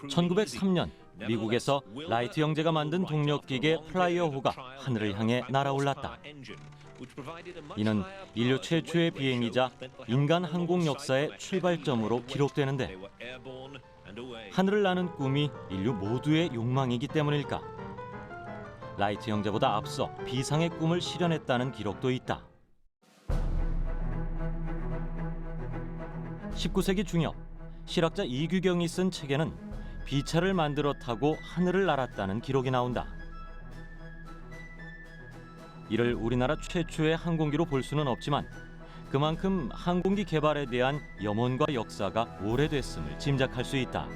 1903년 미국에서 라이트 형제가 만든 동력기계 플라이어호가 하늘을 향해 날아올랐다. 이는 인류 최초의 비행이자 인간 항공 역사의 출발점으로 기록되는데 하늘을 나는 꿈이 인류 모두의 욕망이기 때문일까? 라이트 형제보다 앞서 비상의 꿈을 실현했다는 기록도 있다. 19세기 중엽 실학자 이규경이 쓴 책에는 비차를 만들어 타고 하늘을 날았다는 기록이 나온다. 이를 우리나라 최초의 항공기로 볼 수는 없지만 그만큼 항공기 개발에 대한 염원과 역사가 오래됐음을 짐작할 수 있다.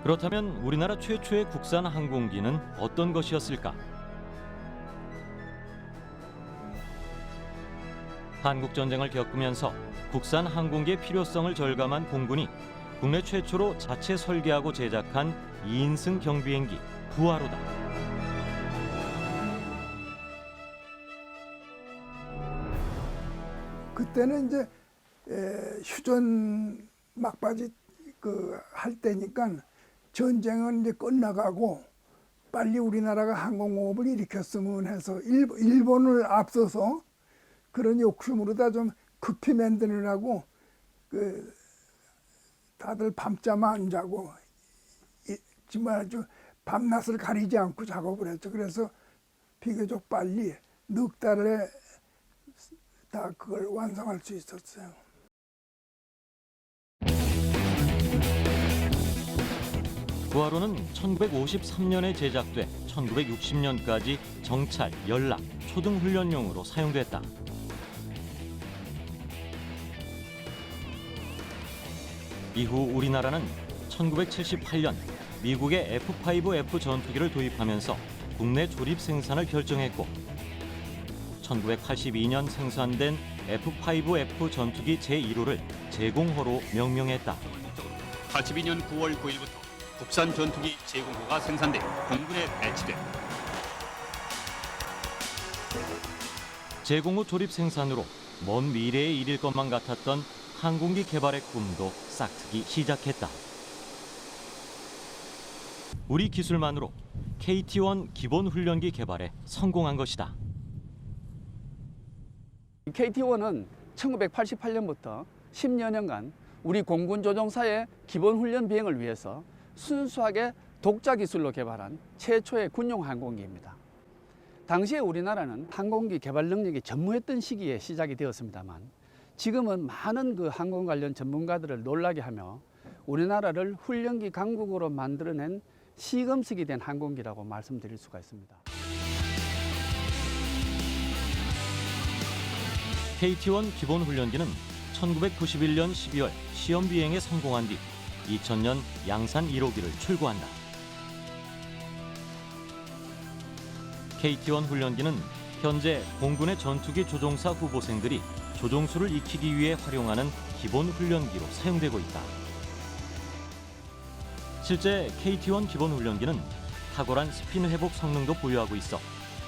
그렇다면 우리나라 최초의 국산 항공기는 어떤 것이었을까? 한국전쟁을 겪으면서 국산 항공기의 필요성을 절감한 공군이 국내 최초로 자체 설계하고 제작한 2인승 경비행기 부하로다. 그때는 이제 휴전 막바지 할 때니까 전쟁은 이제 끝나가고 빨리 우리나라가 항공모업을 일으켰으면 해서 일본을 앞서서 그런 욕심으로다 좀 급히 만드느라고 다들 밤잠 안 자고 정말 아주 밤낮을 가리지 않고 작업을 했죠. 그래서 비교적 빨리 넉 달에 다 그걸 완성할 수 있었어요. 부하로는 1953년에 제작돼 1960년까지 정찰, 연락, 초등 훈련용으로 사용됐다. 이후 우리나라는 1978년 미국의 F-5F 전투기를 도입하면서 국내 조립 생산을 결정했고 1982년 생산된 F-5F 전투기 제1호를 제공호로 명명했다. 82년 9월 9일부터 국산 전투기 제공호가 생산돼 공군에 배치됐다. 제공호 조립 생산으로 먼 미래의 일일 것만 같았던 항공기 개발의 꿈도 싹트기 시작했다. 우리 기술만으로 KT-1 기본 훈련기 개발에 성공한 것이다. KT-1은 1988년부터 10여 년간 우리 공군 조종사의 기본 훈련 비행을 위해서 순수하게 독자 기술로 개발한 최초의 군용 항공기입니다. 당시에 우리나라는 항공기 개발 능력이 전무했던 시기에 시작이 되었습니다만 지금은 많은 항공 관련 전문가들을 놀라게 하며 우리나라를 훈련기 강국으로 만들어낸 시금석이 된 항공기라고 말씀드릴 수가 있습니다. KT-1 기본 훈련기는 1991년 12월 시험 비행에 성공한 뒤 2000년 양산 1호기를 출고한다. KT-1 훈련기는 현재 공군의 전투기 조종사 후보생들이 조종수를 익히기 위해 활용하는 기본 훈련기로 사용되고 있다. 실제 KT-1 기본 훈련기는 탁월한 스핀 회복 성능도 보유하고 있어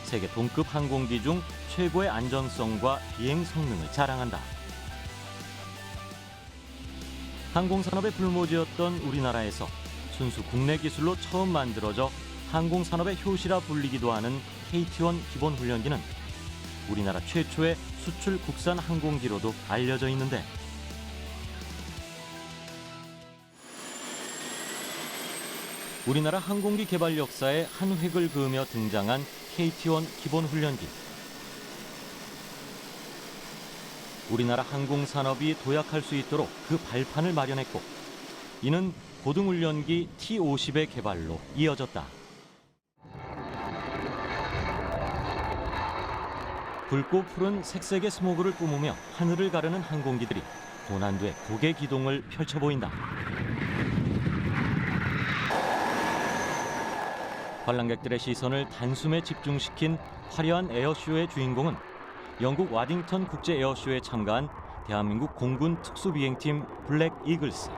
세계 동급 항공기 중 최고의 안전성과 비행 성능을 자랑한다. 항공산업의 불모지였던 우리나라에서 순수 국내 기술로 처음 만들어져 항공산업의 효시라 불리기도 하는 KT-1 기본 훈련기는 우리나라 최초의 수출 국산 항공기로도 알려져 있는데 우리나라 항공기 개발 역사의 한 획을 그으며 등장한 KT-1 기본 훈련기. 우리나라 항공산업이 도약할 수 있도록 그 발판을 마련했고 이는 고등훈련기 T-50의 개발로 이어졌다. 붉고 푸른 색색의 스모그를 뿜으며 하늘을 가르는 항공기들이 고난도의 고개 기동을 펼쳐 보인다. 관람객들의 시선을 단숨에 집중시킨 화려한 에어쇼의 주인공은 영국 와딩턴 국제 에어쇼에 참가한 대한민국 공군 특수비행팀 블랙 이글스.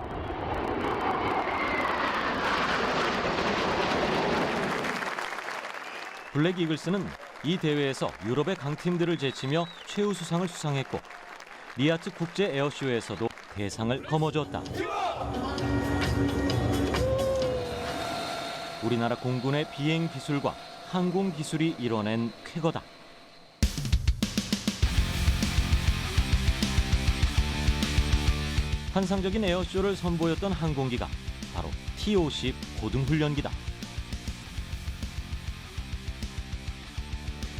블랙 이글스는 이 대회에서 유럽의 강팀들을 제치며 최우수상을 수상했고 리아츠 국제 에어쇼에서도 대상을 거머쥐었다. 우리나라 공군의 비행 기술과 항공 기술이 이뤄낸 쾌거다. 환상적인 에어쇼를 선보였던 항공기가 바로 T-50 고등훈련기다.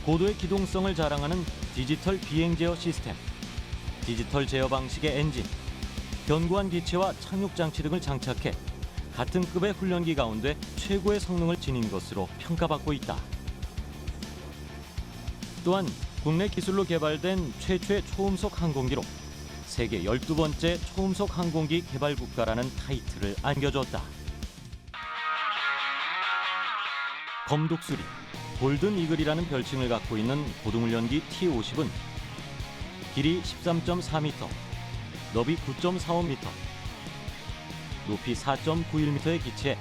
고도의 기동성을 자랑하는 디지털 비행 제어 시스템, 디지털 제어 방식의 엔진, 견고한 기체와 착륙 장치 등을 장착해 같은 급의 훈련기 가운데 최고의 성능을 지닌 것으로 평가받고 있다. 또한 국내 기술로 개발된 최초의 초음속 항공기로 세계 12번째 초음속 항공기 개발 국가라는 타이틀을 안겨줬다. 검독수리, 골든 이글이라는 별칭을 갖고 있는 고등훈련기 T-50은 길이 13.4m, 너비 9.45m, 높이 4.91m의 기체에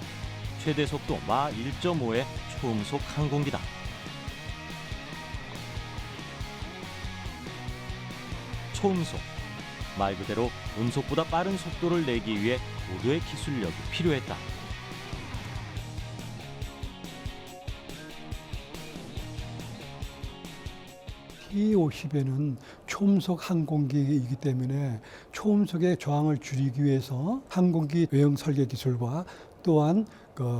최대 속도 마 1.5의 초음속 항공기다. 초음속, 말 그대로 음속보다 빠른 속도를 내기 위해 고도의 기술력이 필요했다. T-50에는 초음속 항공기이기 때문에 초음속의 저항을 줄이기 위해서 항공기 외형 설계 기술과 또한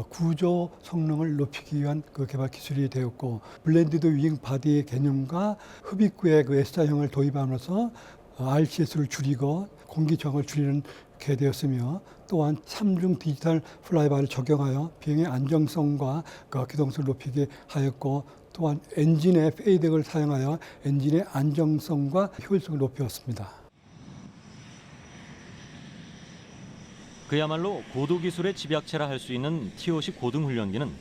구조 성능을 높이기 위한 개발 기술이 되었고, 블렌디드 윙 바디의 개념과 흡입구의 S자형을 도입함으로써 RCS를 줄이고 공기 저항을 줄이는 게 되었으며, 또한 3중 디지털 플라이바를 적용하여 비행의 안정성과 기동성을 높이게 하였고, 또한 엔진의 페이덱을 사용하여 엔진의 안정성과 효율성을 높였습니다. 그야말로 고도 기술의 집약체라 할 수 있는 T-50 고등훈련기는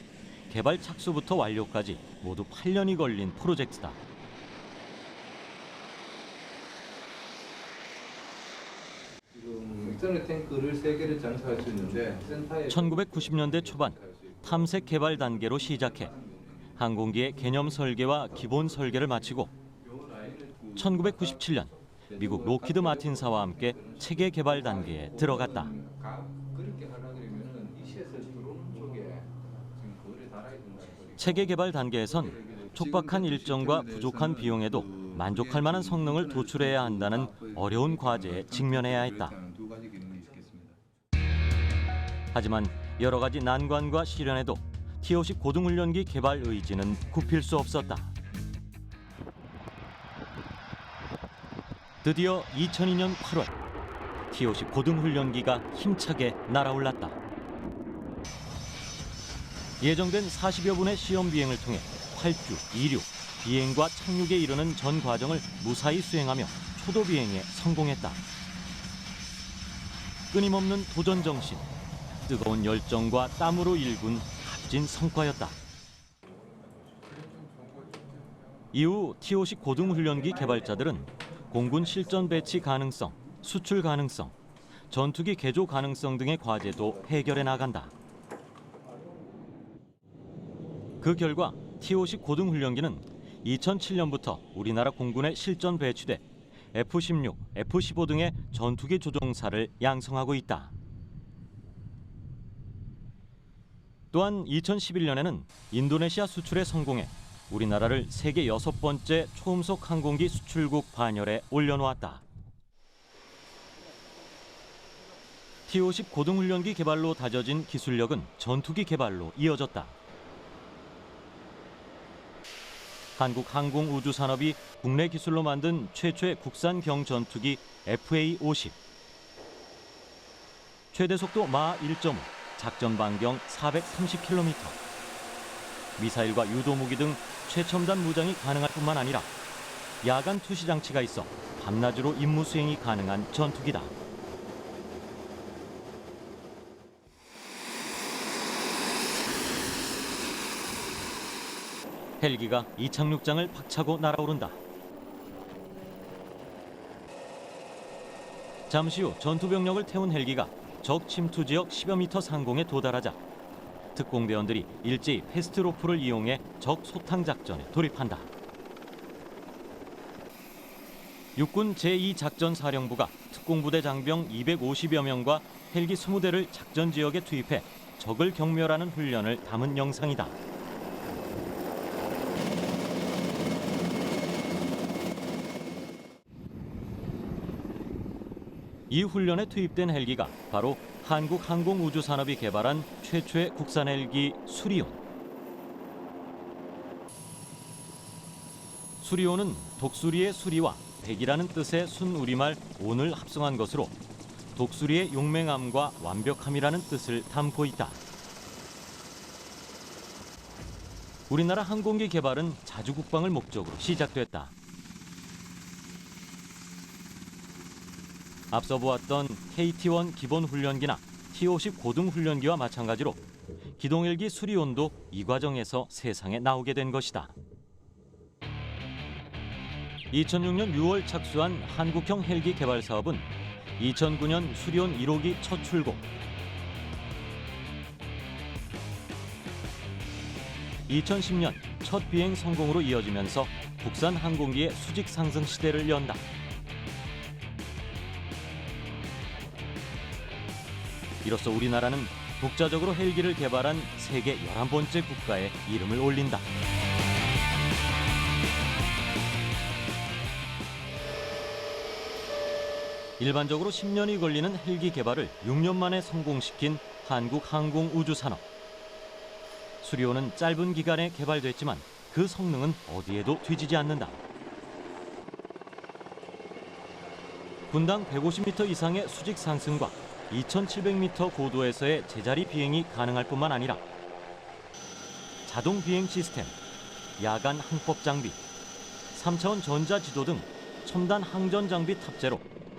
개발 착수부터 완료까지 모두 8년이 걸린 프로젝트다. 지금 익스터널 탱크를 3개를 장착할 수 있는데 센터에 1990년대 초반 탐색 개발 단계로 시작해 항공기의 개념 설계와 기본 설계를 마치고 1997년 미국 로키드 마틴사와 함께 체계 개발 단계에 들어갔다. 그렇게 하려 그러면은 이시에서 들어오는 쪽에 지금 거울에 달아야 된다는 거리. 체계 개발 단계에선 촉박한 일정과 부족한 비용에도 만족할 만한 성능을 도출해야 한다는 어려운 과제에 직면해야 했다. 두 가지 기능이 있겠습니다. 하지만 여러 가지 난관과 시련에도 T-50 고등훈련기 개발 의지는 굽힐 수 없었다. 드디어 2002년 8월 T-50 고등훈련기가 힘차게 날아올랐다. 예정된 40여 분의 시험 비행을 통해 활주, 이륙, 비행과 착륙에 이르는 전 과정을 무사히 수행하며 초도 비행에 성공했다. 끊임없는 도전 정신, 뜨거운 열정과 땀으로 일군 값진 성과였다. 이후 T-50 고등훈련기 개발자들은 공군 실전 배치 가능성, 수출 가능성, 전투기 개조 가능성 등의 과제도 해결해 나간다. 그 결과 T-50 고등훈련기는 2007년부터 우리나라 공군에 실전 배치돼 F-16, F-15 등의 전투기 조종사를 양성하고 있다. 또한 2011년에는 인도네시아 수출에 성공해 우리나라를 세계 6번째 초음속 항공기 수출국 반열에 올려놓았다. T-50 고등훈련기 개발로 다져진 기술력은 전투기 개발로 이어졌다. 한국 항공우주산업이 국내 기술로 만든 최초의 국산 경전투기 FA-50. 최대 속도 마 1.5, 작전 반경 430km. 미사일과 유도무기 등 최첨단 무장이 가능할 뿐만 아니라 야간 투시 장치가 있어 밤낮으로 임무 수행이 가능한 전투기다. 헬기가 이착륙장을 박차고 날아오른다. 잠시 후 전투병력을 태운 헬기가 적 침투 지역 10여 미터 상공에 도달하자 특공대원들이 일제히 패스트로프를 이용해 적 소탕 작전에 돌입한다. 육군 제2작전사령부가 특공부대 장병 250여 명과 헬기 20대를 작전 지역에 투입해 적을 경멸하는 훈련을 담은 영상이다. 이 훈련에 투입된 헬기가 바로 한국항공우주산업이 개발한 최초의 국산 헬기 수리온. 수리온은 독수리의 수리와 백이라는 뜻의 순우리말 온을 합성한 것으로 독수리의 용맹함과 완벽함이라는 뜻을 담고 있다. 우리나라 항공기 개발은 자주국방을 목적으로 시작됐다. 앞서 보았던 KT-1 기본훈련기나 T-50 고등훈련기와 마찬가지로 기동헬기 수리온도 이 과정에서 세상에 나오게 된 것이다. 2006년 6월 착수한 한국형 헬기 개발 사업은 2009년 수리온 1호기 첫 출고, 2010년 첫 비행 성공으로 이어지면서 국산 항공기의 수직 상승 시대를 연다. 이로써 우리나라는 독자적으로 헬기를 개발한 세계 11번째 국가에 이름을 올린다. 일반적으로 10년이 걸리는 헬기 개발을 6년 만에 성공시킨 한국항공우주산업. 수리온은 짧은 기간에 개발됐지만 그 성능은 어디에도 뒤지지 않는다. 분당 150m 이상의 수직 상승과 2,700m 고도에서의 제자리 비행이 가능할 뿐만 아니라 자동 비행 시스템, 야간 항법 장비, 3차원 전자 지도 등 첨단 항전 장비 탑재로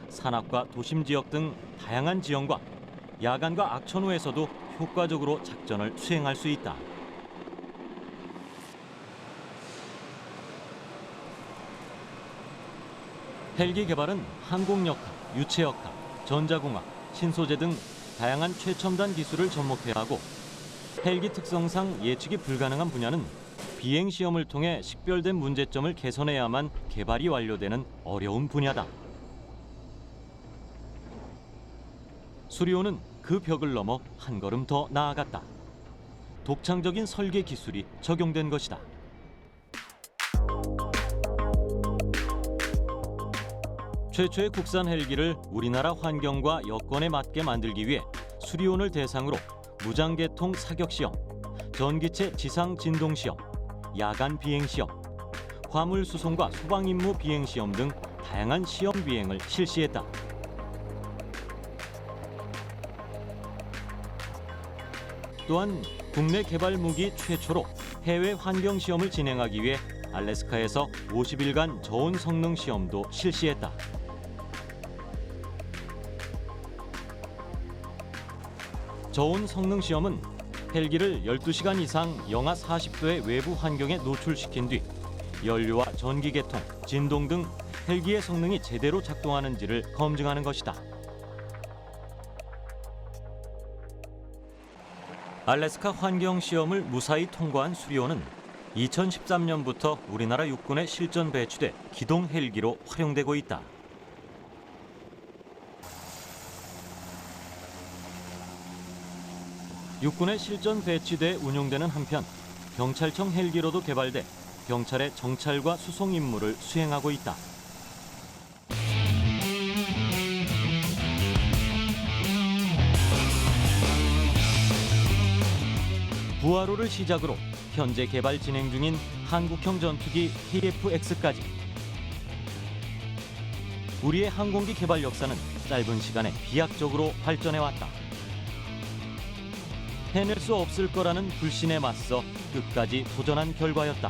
산악과 도심 지역 등 다양한 지형과 야간과 악천후에서도 효과적으로 작전을 수행할 수 있다. 헬기 개발은 항공역학, 유체역학, 전자공학, 신소재 등 다양한 최첨단 기술을 접목해야 하고 헬기 특성상 예측이 불가능한 분야는 비행 시험을 통해 식별된 문제점을 개선해야만 개발이 완료되는 어려운 분야다. 수리온은 그 벽을 넘어 한 걸음 더 나아갔다. 독창적인 설계 기술이 적용된 것이다. 최초의 국산 헬기를 우리나라 환경과 여건에 맞게 만들기 위해 수리온을 대상으로 무장계통 사격시험, 전기체 지상 진동시험, 야간 비행시험, 화물수송과 소방임무 비행시험 등 다양한 시험 비행을 실시했다. 또한 국내 개발 무기 최초로 해외 환경 시험을 진행하기 위해 알래스카에서 50일간 저온 성능 시험도 실시했다. 저온 성능 시험은 헬기를 12시간 이상 영하 40도의 외부 환경에 노출시킨 뒤 연료와 전기 계통, 진동 등 헬기의 성능이 제대로 작동하는지를 검증하는 것이다. 알래스카 환경 시험을 무사히 통과한 수리온은 2013년부터 우리나라 육군에 실전 배치돼 기동 헬기로 활용되고 있다. 육군에 실전 배치돼 운용되는 한편 경찰청 헬기로도 개발돼 경찰의 정찰과 수송 임무를 수행하고 있다. 부하로를 시작으로 현재 개발 진행 중인 한국형 전투기 KF-X까지 우리의 항공기 개발 역사는 짧은 시간에 비약적으로 발전해왔다. 해낼 수 없을 거라는 불신에 맞서 끝까지 도전한 결과였다.